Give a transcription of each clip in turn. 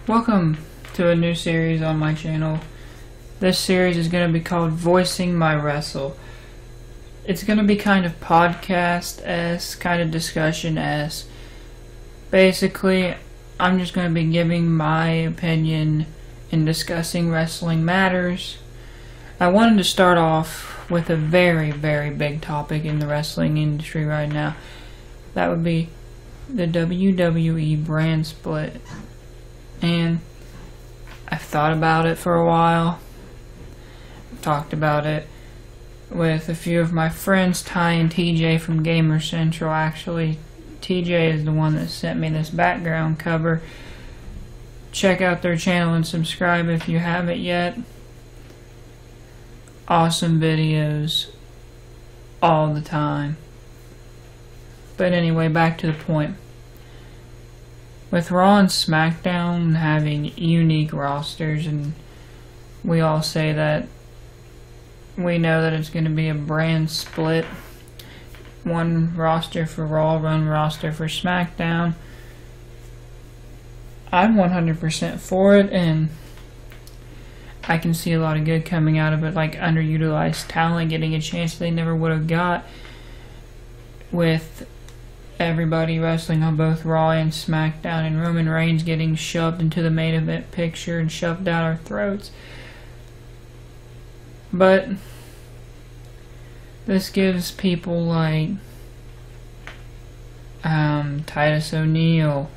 Welcome to a new series on my channel. This series is going to be called Voicing My Wrestle. It's going to be kind of podcast-esque, kind of discussion-esque. Basically, I'm just going to be giving my opinion in discussing wrestling matters. I wanted to start off with a very, very big topic in the wrestling industry right now. That would be the WWE brand split. And I've thought about it for a while. I've talked about it with a few of my friends, Ty and TJ from Gamer Central. Actually, TJ is the one that sent me this background cover. Check out their channel and subscribe if you haven't yet. Awesome videos all the time. But anyway, back to the point. With Raw and SmackDown having unique rosters, and we all say that we know that it's going to be a brand split. One roster for Raw, one roster for SmackDown. I'm 100% for it, and I can see a lot of good coming out of it, like underutilized talent getting a chance they never would have got with everybody wrestling on both Raw and SmackDown, and Roman Reigns getting shoved into the main event picture and shoved down our throats. But this gives people like Titus O'Neil,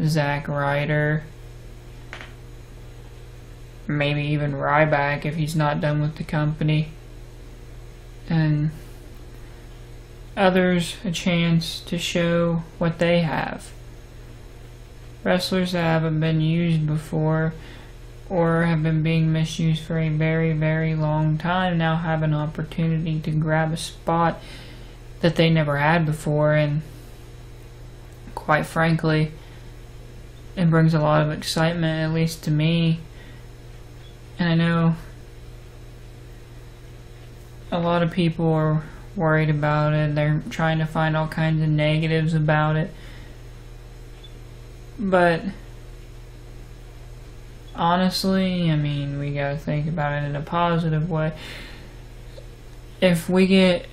Zack Ryder, maybe even Ryback if he's not done with the company, and others a chance to show what they have. Wrestlers that haven't been used before or have been being misused for a very, very long time now have an opportunity to grab a spot that they never had before, and quite frankly, it brings a lot of excitement, at least to me. And I know a lot of people are worried about it. They're trying to find all kinds of negatives about it. But honestly, I mean, we gotta think about it in a positive way. If we get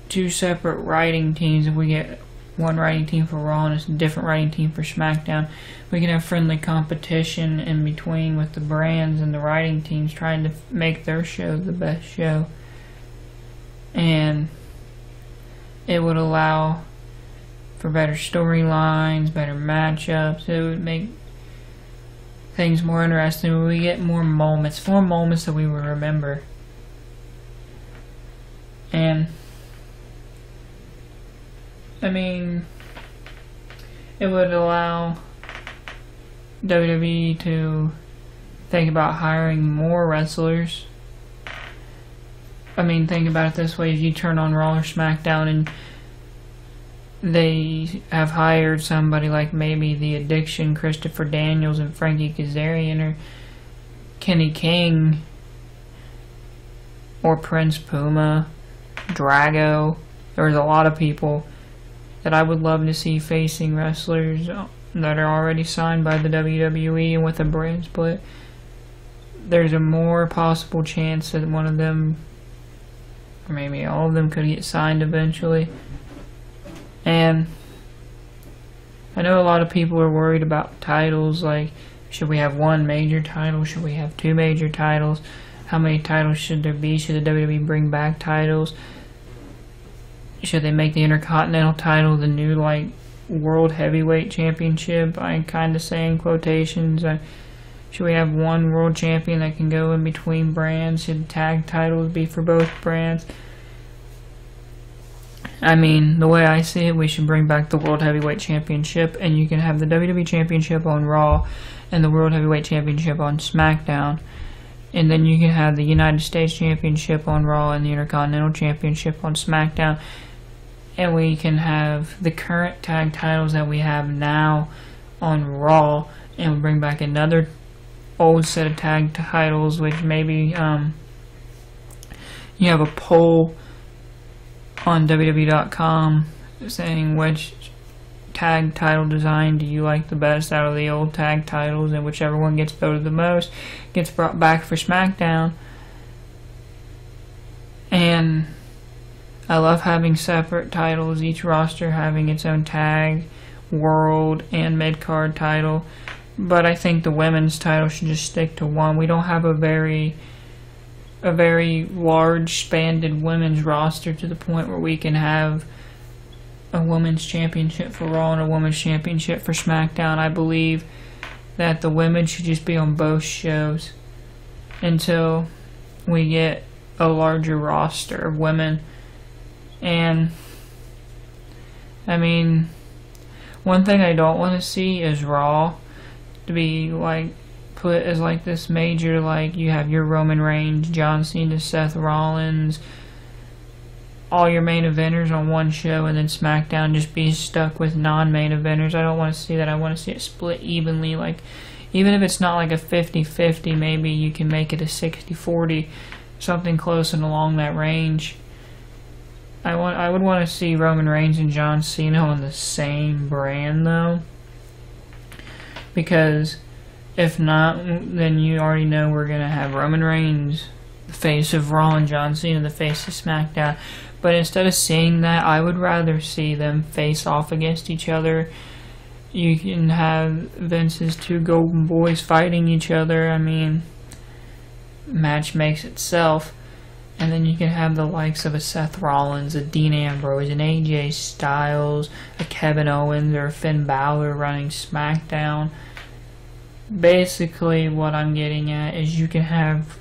two separate writing teams, if we get one writing team for Raw and a different writing team for SmackDown, we can have friendly competition in between with the brands and the writing teams trying to make their show the best show. And it would allow for better storylines, better matchups. It would make things more interesting. We get more moments that we will remember. And I mean, it would allow WWE to think about hiring more wrestlers. I mean, think about it this way: if you turn on Raw or SmackDown and they have hired somebody like maybe The Addiction, Christopher Daniels, and Frankie Kazarian, or Kenny King, or Prince Puma, Drago. There's a lot of people that I would love to see facing wrestlers that are already signed by the WWE, and with a brand split, there's a more possible chance that one of them, or maybe all of them, could get signed eventually. And I know a lot of people are worried about titles, like, should we have one major title, should we have two major titles, how many titles should there be, should the WWE bring back titles, should they make the Intercontinental title the new, like, World Heavyweight Championship? I kind of say in quotations. Should we have one world champion that can go in between brands? Should tag titles be for both brands? I mean, the way I see it, we should bring back the World Heavyweight Championship, and you can have the WWE Championship on Raw and the World Heavyweight Championship on SmackDown. And then you can have the United States Championship on Raw and the Intercontinental Championship on SmackDown. And we can have the current tag titles that we have now on Raw, and we'll bring back another old set of tag titles, which maybe you have a poll on WWE.com saying which tag title design do you like the best out of the old tag titles, and whichever one gets voted the most gets brought back for SmackDown. And I love having separate titles, each roster having its own tag, world, and mid-card title. But I think the women's title should just stick to one. We don't have a very large, expanded women's roster to the point where we can have a women's championship for Raw and a women's championship for SmackDown. I believe that the women should just be on both shows until we get a larger roster of women. And I mean, one thing I don't want to see is Raw to be like put as like this major, like you have your Roman Reigns, John Cena, Seth Rollins, all your main eventers on one show, and then SmackDown just be stuck with non-main eventers. I don't want to see that. I want to see it split evenly. Like, even if it's not like a 50-50, maybe you can make it a 60-40, something close and along that range. I would want to see Roman Reigns and John Cena on the same brand, though, because if not, then you already know we're going to have Roman Reigns, the face of Raw, and John Cena, the face of SmackDown. But instead of seeing that, I would rather see them face off against each other. You can have Vince's two golden boys fighting each other. I mean, match makes itself. And then you can have the likes of a Seth Rollins, a Dean Ambrose, an AJ Styles, a Kevin Owens, or a Finn Balor running SmackDown. Basically, what I'm getting at is you can have,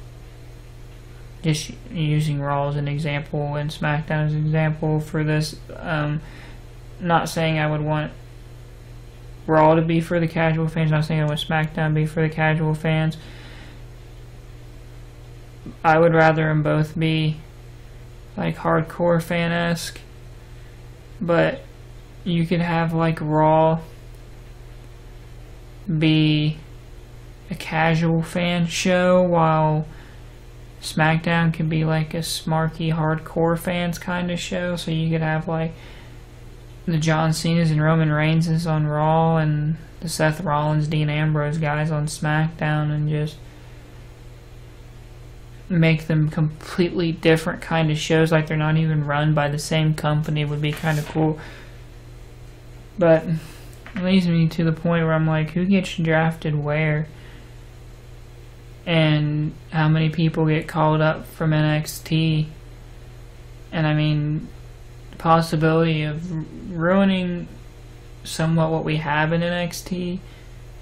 just using Raw as an example and SmackDown as an example for this, not saying I would want Raw to be for the casual fans, not saying I want SmackDown to be for the casual fans. I would rather them both be like hardcore fan-esque, but you could have like Raw be a casual fan show while SmackDown could be like a smarky hardcore fans kind of show. So you could have like the John Cena's and Roman Reigns on Raw and the Seth Rollins, Dean Ambrose guys on SmackDown, and just make them completely different kind of shows, like they're not even run by the same company. Would be kind of cool. But it leads me to the point where I'm like, who gets drafted where? And how many people get called up from NXT? And I mean, the possibility of ruining somewhat what we have in NXT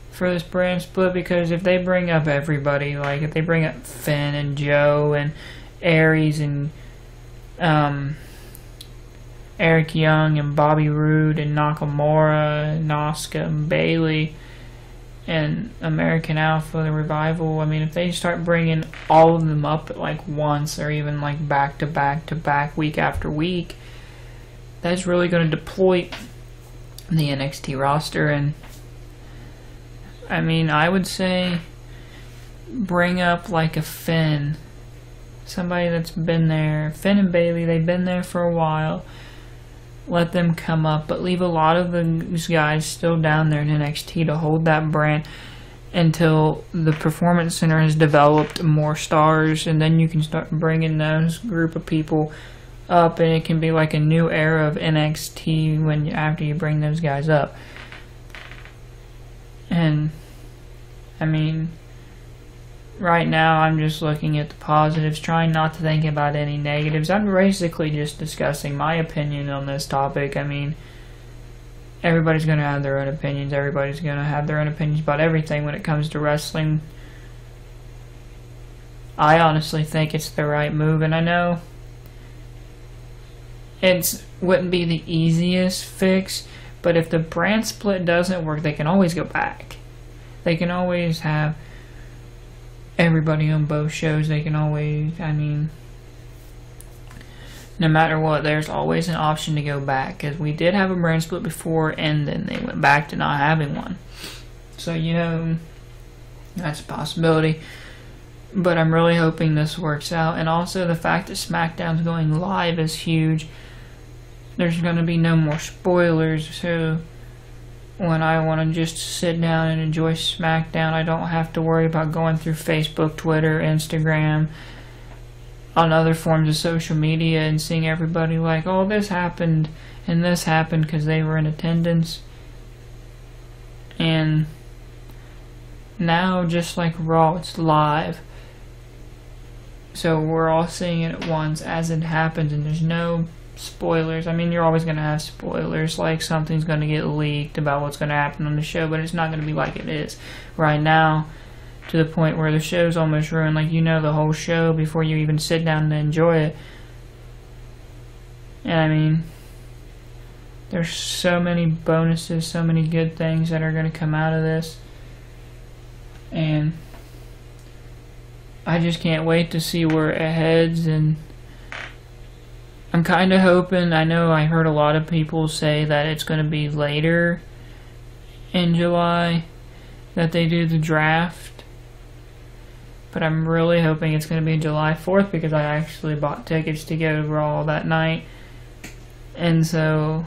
for this brand split, because if they bring up everybody, like if they bring up Finn and Joe and Aries and Eric Young and Bobby Roode and Nakamura and Asuka and Bayley and American Alpha, the Revival, I mean, if they start bringing all of them up at like once, or even like back to back to back, week after week, that's really going to deploy the NXT roster. And I mean, I would say bring up like a Finn, somebody that's been there. Finn and Bayley, they've been there for a while. Let them come up, but leave a lot of those guys still down there in NXT to hold that brand until the Performance Center has developed more stars, and then you can start bringing those group of people up, and it can be like a new era of NXT after you bring those guys up. And I mean, right now I'm just looking at the positives, trying not to think about any negatives. I'm basically just discussing my opinion on this topic. I mean, everybody's going to have their own opinions. Everybody's going to have their own opinions about everything when it comes to wrestling. I honestly think it's the right move, and I know it wouldn't be the easiest fix, but if the brand split doesn't work, they can always go back. They can always have everybody on both shows. They can always, I mean, no matter what, there's always an option to go back, because we did have a brand split before and then they went back to not having one. So, you know, that's a possibility, but I'm really hoping this works out. And also the fact that SmackDown's going live is huge. There's going to be no more spoilers, so when I want to just sit down and enjoy SmackDown. I don't have to worry about going through Facebook, Twitter, Instagram, on other forms of social media and seeing everybody like, oh, this happened and this happened because they were in attendance. And now, just like Raw, it's live. So we're all seeing it at once as it happens, and there's no spoilers. I mean, you're always going to have spoilers, like something's going to get leaked about what's going to happen on the show, but it's not going to be like it is right now, to the point where the show's almost ruined. Like, you know the whole show before you even sit down to enjoy it. And I mean, there's so many bonuses, so many good things that are going to come out of this. And I just can't wait to see where it heads. And I'm kind of hoping, I know I heard a lot of people say that it's going to be later in July that they do the draft. But I'm really hoping it's going to be July 4th, because I actually bought tickets to go to Raw that night. And so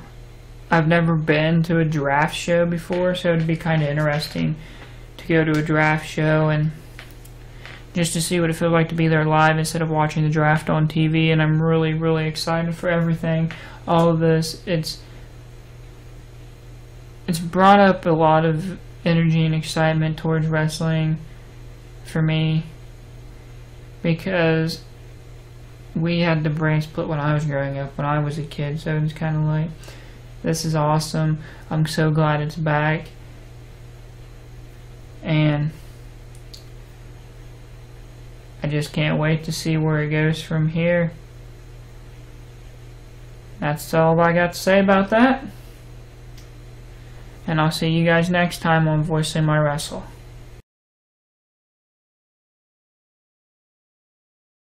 I've never been to a draft show before, so it'd be kind of interesting to go to a draft show and just to see what it feels like to be there live instead of watching the draft on TV. And I'm really, really excited for everything. All of this, it's brought up a lot of energy and excitement towards wrestling for me, because we had the brand split when I was growing up, when I was a kid, so it's kind of like, this is awesome. I'm so glad it's back. And I just can't wait to see where it goes from here. That's all I got to say about that. And I'll see you guys next time on Voicing My Wrestle.